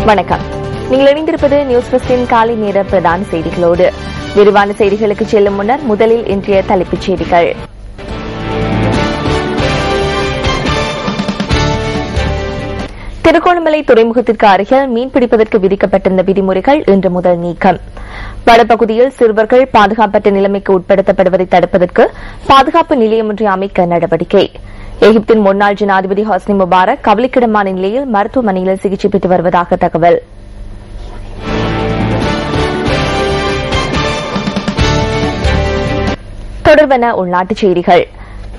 வணக்கம். நீங்கள் இணைந்திருப்பது நியூஸ் ஃபர்ஸ்டின் காலை நேர பிரதான செய்திகளோடு. விரிவான செய்திகளுக்கு செல்லும் முன்னர் முதலில் இன்றைய தலைப்புச் செய்திகள். திருகோணமலை துறைமுகத்திற்கு அருகில் மீன்பிடிப்பதற்கு விதிக்கப்பட்டிருந்த விதிமுறைகள் இன்று முதல் நீக்கம். வடபகுதியில் சிறுவர்கள் பாதுகாப்பற்ற நிலைமைக்கு உட்படுத்தப்படுவதை தடுப்பதற்கு பாதுகாப்பு நிலையம் ஒன்றை அமைக்க நடவடிக்கை. எகிப்தின் முன்னாள் ஜனாதிபதி ஹொஸ்னி முபாரக் கவலைக்கிடமான நிலையில் மருத்துவமனையில் சிகிச்சை பெற்று வருவதாக தகவல். தொடர்பான உள்நாட்டுச் செய்திகள்.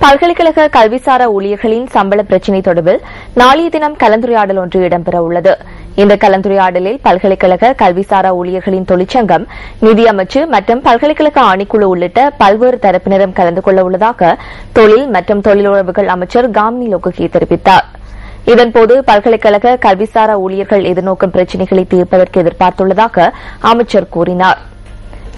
பல்கலைக்கழக கல்விசாரா ஊழியர்களின் சம்பள பிரச்சினை தொடர்பில் நாளைய தினம் கலந்துரையாடல் ஒன்று இடம்பெறவுள்ளது. இந்த கலந்துரையாடலில் பல்கலைக்கழக கல்விசாரா ஊழியர்களின் தொழிற்சங்கம், நிதியமைச்சு மற்றும் பல்கலைக்கழக ஆணைக்குழு உள்ளிட்ட பல்வேறு தரப்பினரும் கலந்து கொள்ள உள்ளதாக தொழில் மற்றும் தொழிலுறவுகள் அமைச்சர் காமினி லோககே தெரிவித்தார். இதன்போது பல்கலைக்கழக கல்விசாரா ஊழியர்கள் எதிர்நோக்கும் பிரச்சினைகளை தீர்ப்பதற்கு எதிர்பார்த்துள்ளதாக அமைச்சர் கூறினார்.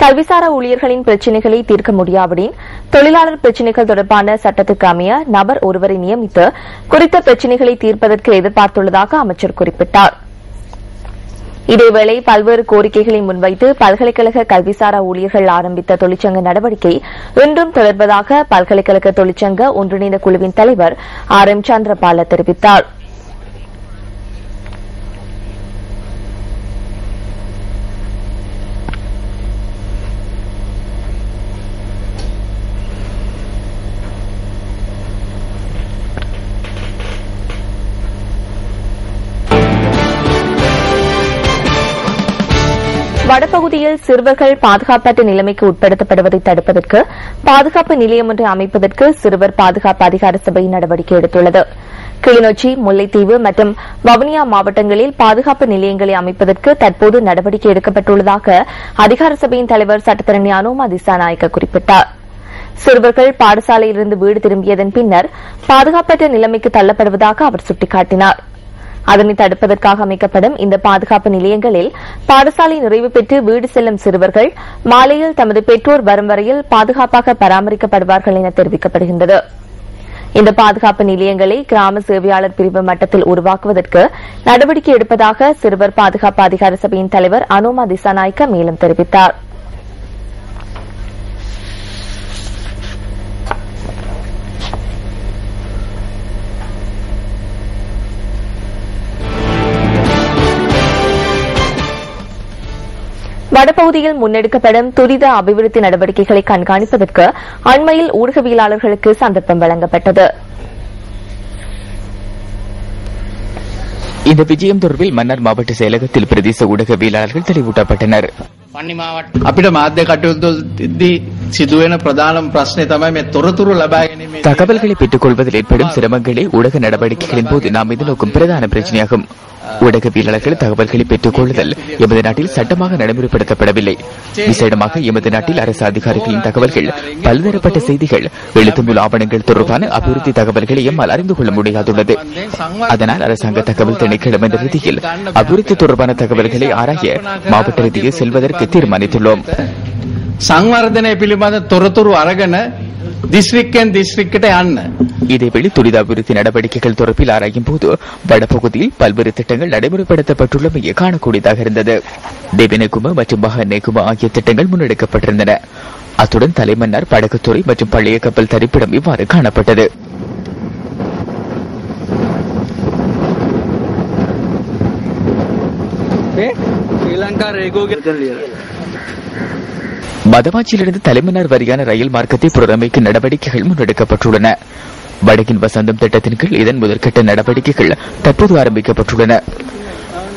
கல்விசாரா ஊழியர்களின் பிரச்சினைகளை தீர்க்க முடியாவிடின் தொழிலாளர் பிரச்சினைகள் தொடர்பான சட்டத்துக்கு அமைய நபர் ஒருவரை நியமித்து குறித்த பிரச்சினைகளை தீர்ப்பதற்கு எதிர்பார்த்துள்ளதாக அமைச்சர் குறிப்பிட்டார். இதேவேளை பல்வேறு கோரிக்கைகளை முன்வைத்து பல்கலைக்கழக கல்விசாரா ஊழியர்கள் ஆரம்பித்த தொழிற்சங்க நடவடிக்கை இன்றும் தொடர்வதாக பல்கலைக்கழக தொழிற்சங்க ஒன்றிணைந்த குழுவின் தலைவர் RM சந்திரபால தெரிவித்தார். வடபகுதியில் சிறுவர்கள் பாதுகாப்பற்ற நிலைமைக்கு உட்படுத்தப்படுவதை தடுப்பதற்கு பாதுகாப்பு நிலையம் ஒன்றை அமைப்பதற்கு சிறுவர் பாதுகாப்பு அதிகார சபை நடவடிக்கை எடுத்துள்ளது. கிளிநொச்சி, முல்லைத்தீவு மற்றும் வவுனியா மாவட்டங்களில் பாதுகாப்பு நிலையங்களை அமைப்பதற்கு தற்போது நடவடிக்கை எடுக்கப்பட்டுள்ளதாக அதிகார சபையின் தலைவர் சட்டத்தரணி அனுமா திசாநாயக்க குறிப்பிட்டார். சிறுவர்கள் பாடசாலையிலிருந்து வீடு திரும்பியதன் பின்னர் பாதுகாப்பற்ற நிலைமைக்கு தள்ளப்படுவதாக அவர் சுட்டிக்காட்டினார். அதனை தடுப்பதற்காக அமைக்கப்படும் இந்த பாதுகாப்பு நிலையங்களில் பாடசாலை நிறைவு பெற்று வீடு செல்லும் சிறுவர்கள் மாலையில் தமது பெற்றோர் வரும் வரையில் பாதுகாப்பாக பராமரிக்கப்படுவார்கள் என தெரிவிக்கப்படுகின்றது. இந்த பாதுகாப்பு நிலையங்களை கிராம சேவையாளர் பிரிவு மட்டத்தில் உருவாக்குவதற்கு நடவடிக்கை எடுப்பதாக சிறுவர் பாதுகாப்பு அதிகார சபையின் தலைவர் அனுமா திசாநாயக்க மேலும் தெரிவித்தார். வடபகுதியில் முன்னெடுக்கப்படும் துரித அபிவிருத்தி நடவடிக்கைகளை கண்காணிப்பதற்கு அண்மையில் ஊடகவியலாளர்களுக்கு சந்தர்ப்பம் வழங்கப்பட்டது. இந்த விஜயம் தொடர்பில் மன்னார் மாவட்ட செயலகத்தில் பிரதேச ஊடகவியலாளர்கள் தெளிவூட்டப்பட்டனர். தகவல்களை பெற்றுக் கொள்வதில் ஏற்படும் சிரமங்களே ஊடக நடவடிக்கைகளின் போது நாம் எதிர்நோக்கும் பிரதான பிரச்சனையாகும். ஊடகவியலாளர்கள் தகவல்களை பெற்றுக் கொள்ளுதல் எமது நாட்டில் சட்டமாக நடைமுறைப்படுத்தப்படவில்லை. விசேடமாக எமது நாட்டில் அரசு அதிகாரிகளின் தகவல்கள், பல்வேறுபட்ட செய்திகள், எழுத்துமுல் ஆவணங்கள் தொடர்பான அபிவிருத்தி தகவல்களை எம்மால் அறிந்து கொள்ள முடியாதுள்ளது. அதனால் அரசாங்க தகவல் திணைக்களம் என்ற ரீதியில் அபிவிருத்தி தொடர்பான தகவல்களை ஆராய மாவட்ட ரீதியில் செல்வதற்கு தீர்மானித்துள்ளோம். සංවර්ධනය පිළිබඳ තොරතුරු අරගෙන දිස්ත්‍රික්කයට යන්න. இதேவேளை துரித அபிவிருத்தி நடவடிக்கைகள் தொடர்பில் ஆராயும் போது வடபகுதியில் பல்வேறு திட்டங்கள் நடைமுறைப்படுத்தப்பட்டுள்ளமையை காணக்கூடியதாக இருந்தது. தேவனகும மற்றும் மகநேகும ஆகிய திட்டங்கள் முன்னெடுக்கப்பட்டிருந்தன. அத்துடன் தலைமன்னார், படகுத்துறை மற்றும் பழைய கப்பல் தரிப்பிடம் இவ்வாறு காணப்பட்டது. மதவாச்சியிலிருந்து தலைமன்னார் வரையான ரயில் மார்க்கத்தை புனரமைக்கும் நடவடிக்கைகள் முன்னெடுக்கப்பட்டுள்ளன. வடக்கின் வசந்தம் திட்டத்தின் கீழ் இதன் முதற்கட்ட நடவடிக்கைகள் தற்போது ஆரம்பிக்கப்பட்டுள்ளன.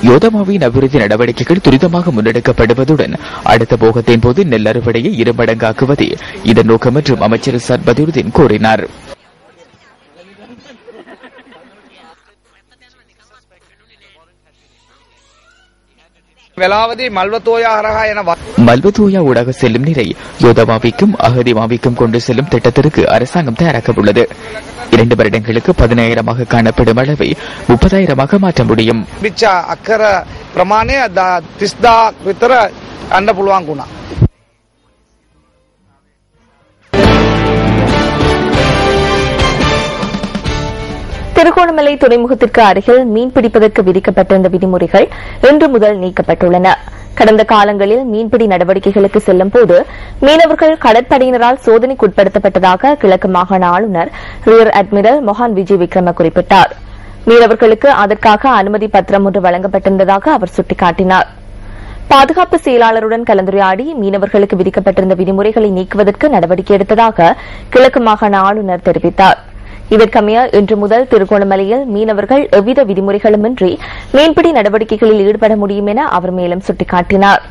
யோதமாவின் அபிவிருத்தி நடவடிக்கைகள் துரிதமாக முன்னெடுக்கப்படுவதுடன் அடுத்த போகத்தின் போது நெல் அறுவடையை 2 மடங்காக்குவதே இதன் நோக்கம் என்றும் அமைச்சர் சர் பதுருதீன் கூறினார். மல்வத்தோயா ஊடாக செல்லும் நீரை யோதமாவிக்கும் அகதிமாவிக்கும் கொண்டு செல்லும் திட்டத்திற்கு அரசாங்கம் தயாராக உள்ளது. 2 வருடங்களுக்கு 10,000 காணப்படும் அளவை 30,000 மாற்ற முடியும். திருகோணமலை துறைமுகத்திற்கு அருகில் மீன்பிடிப்பதற்கு விதிக்கப்பட்டிருந்த விதிமுறைகள் இன்று முதல் நீக்கப்பட்டுள்ளன. கடந்த காலங்களில் மீன்பிடி நடவடிக்கைகளுக்கு செல்லும்போது மீனவர்கள் கடற்படையினரால் சோதனைக்குட்படுத்தப்பட்டதாக கிழக்கு மாகாண ஆளுநர் ரியர் அட்மிரல் மொஹான் விஜய் விக்ரம குறிப்பிட்டார். மீனவர்களுக்கு அதற்காக அனுமதி பத்திரம் ஒன்று வழங்கப்பட்டிருந்ததாக அவர் சுட்டிக்காட்டினார். பாதுகாப்பு செயலாளருடன் கலந்துரையாடி மீனவர்களுக்கு விதிக்கப்பட்டிருந்த விதிமுறைகளை நீக்குவதற்கு நடவடிக்கை எடுத்ததாக கிழக்கு மாகாண ஆளுநர் தெரிவித்தார். இதற்கமைய இன்று முதல் திருகோணமலையில் மீனவர்கள் எவ்வித விதிமுறைகளுமின்றி மீன்பிடி நடவடிக்கைகளில் ஈடுபட முடியும் என அவர் மேலும் சுட்டிக்காட்டினார்.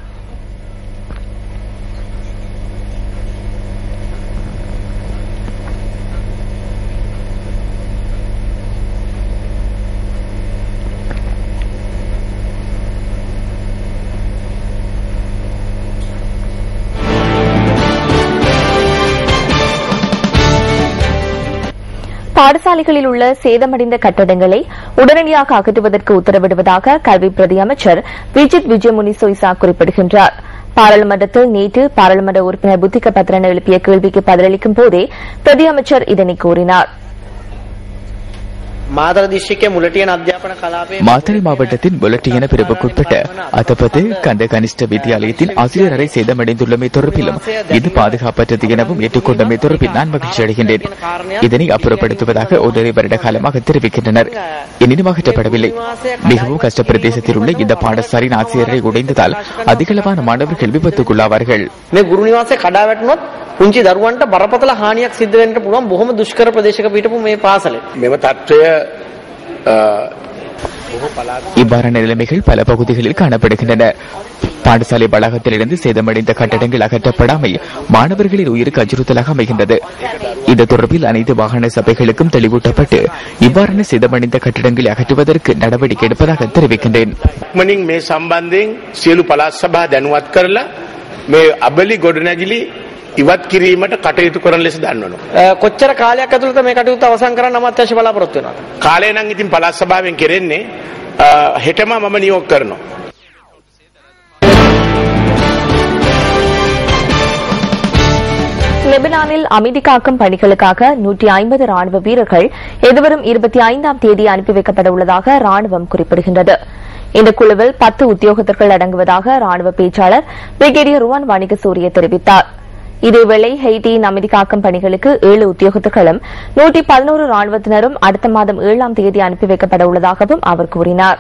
பாடசாலைகளில் உள்ள சேதமடைந்த கட்டடங்களை உடனடியாக அகற்றுவதற்கு உத்தரவிடுவதாக கல்வி பிரதி அமைச்சர் விஜித் விஜயமுனி சொய்சா குறிப்பிடுகின்றார். பாராளுமன்றத்தில் நேற்று பாராளுமன்ற உறுப்பினர் புத்திக பத்ரன் எழுப்பிய கேள்விக்கு பதிலளிக்கும் போதே பிரதி அமைச்சர் இதனை கூறினார். மாத்தறை மாவட்டத்தின் முலட்டியன பிரிவுக்குட்பட்ட அத்தப்பத்து கந்த கனிஷ்ட வித்தியாலயத்தின் ஆசிரியர் அறை சேதமடைந்துள்ளமை தொடர்பிலும் இது பாதுகாப்பற்றது எனவும் ஏற்றுக்கொண்டமை தொடர்பில் நான் மகிழ்ச்சி அடைகின்றேன். இதனை அப்புறப்படுத்துவதாக 1.5 வருட காலமாக தெரிவிக்கின்றனர். எனினும் அகற்றப்படவில்லை. மிகவும் கஷ்ட பிரதேசத்தில் உள்ள இந்த பாடசாலையின் ஆசிரியரை உடைந்ததால் அதிகளவான மாணவர்கள் விபத்துக்குள்ளாவார்கள். පුංචි දරුවන්ට බරපතල හානියක් සිද්ධ වෙන්න පුළුවන් බොහොම දුෂ්කර ප්‍රදේශයක පිටපු මේ පාසලේ. මෙම තත්ත්වය இவ்வாறான நிலைமைகள் பல பகுதிகளில் காணப்படுகின்றன. பாடசாலை வளாகத்திலிருந்து சேதமடைந்த கட்டடங்கள் அகற்றப்படாமை மாணவர்களின் உயிருக்கு அச்சுறுத்தலாக அமைகின்றது. இந்த தொடர்பில் அனைத்து வாகன சபைகளுக்கும் தெளிவூட்டப்பட்டு இவ்வாறான சேதமடைந்த கட்டடங்களை அகற்றுவதற்கு நடவடிக்கை எடுப்பதாக தெரிவிக்கின்றேன். මේ සම්බන්ධයෙන් සියලු පළාත් සභා දැනුවත් කරලා මේ අබලි ගොඩනැගිලි ඉවත් කිරීමට කටයුතු කරන ලෙස දන්වනවා. කොච්චර කාලයක් ඇතුළත මේ කටයුත්ත අවසන් කරන්න අමාත්‍යාංශ බලාපොරොත්තු වෙනවද? කාලය නම් ඉතින් පළාත් සභාවෙන් කෙරෙන්නේ හෙටම මම නියෝග කරනවා. லெபனானில் அமைதி காக்கும் பணிகளுக்காக 150 ராணுவ வீரர்கள் எதிர்வரும் 25ஆம் தேதி அனுப்பி வைக்கப்பட உள்ளதாக ராணுவம் குறிப்பிடுகின்றது. இந்த குழுவில் 10 உத்தியோகத்தர்கள் அடங்குவதாக ராணுவ பேச்சாளர் பிரிகேடியர் ருவான் வாணிகசூரிய தெரிவித்தார். இதேவேளை ஹெய்டியின் அமைதி காக்கும் பணிகளுக்கு 7 உத்தியோகத்தர்களும் 111 ராணுவத்தினரும் அடுத்த மாதம் 7ஆம் தேதி அனுப்பி வைக்கப்பட உள்ளதாகவும் அவர் கூறினார்.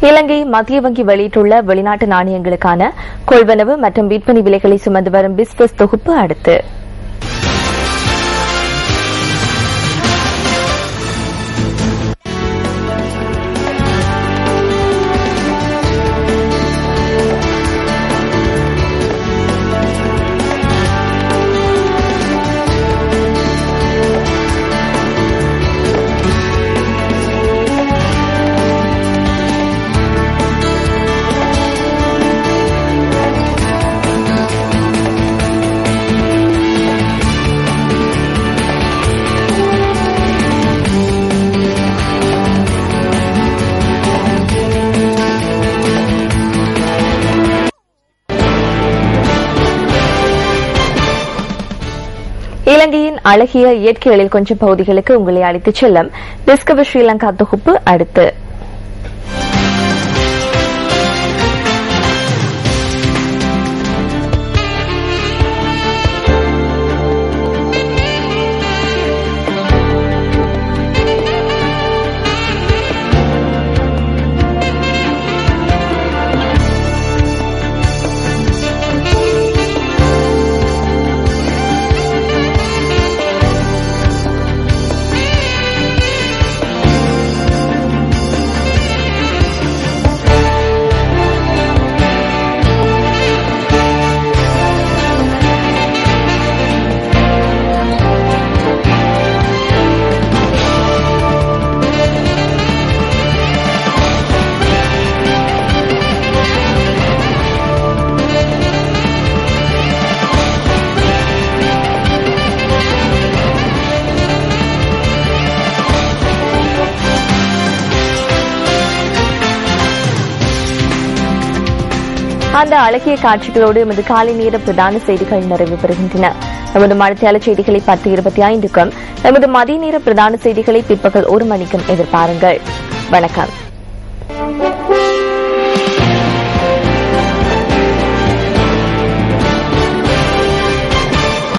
இலங்கை மத்திய வங்கி வெளியிட்டுள்ள வெளிநாட்டு நாணயங்களுக்கான கொள்வனவு மற்றும் விற்பனை விலைகளை சுமந்து வரும் பிஸ்பஸ் தொகுப்பு அடுத்து இலங்கையின் அழகிய இயற்கை எழில் கொஞ்சம் பகுதிகளுக்கு உங்களை அழைத்துச் செல்லும் டிஸ்கவர் ஸ்ரீலங்கா தொகுப்பு அடுத்து அந்த அழகிய காட்சிகளோடு எமது காலை நேர பிரதான செய்திகள் நிறைவு பெறுகின்றன. எமது மணித்தியால செய்திகளை 10:25க்கும் எமது மதிய நேர பிரதான செய்திகளை பிற்பகல் 1 மணிக்கும் எதிர்பாருங்கள். வணக்கம்.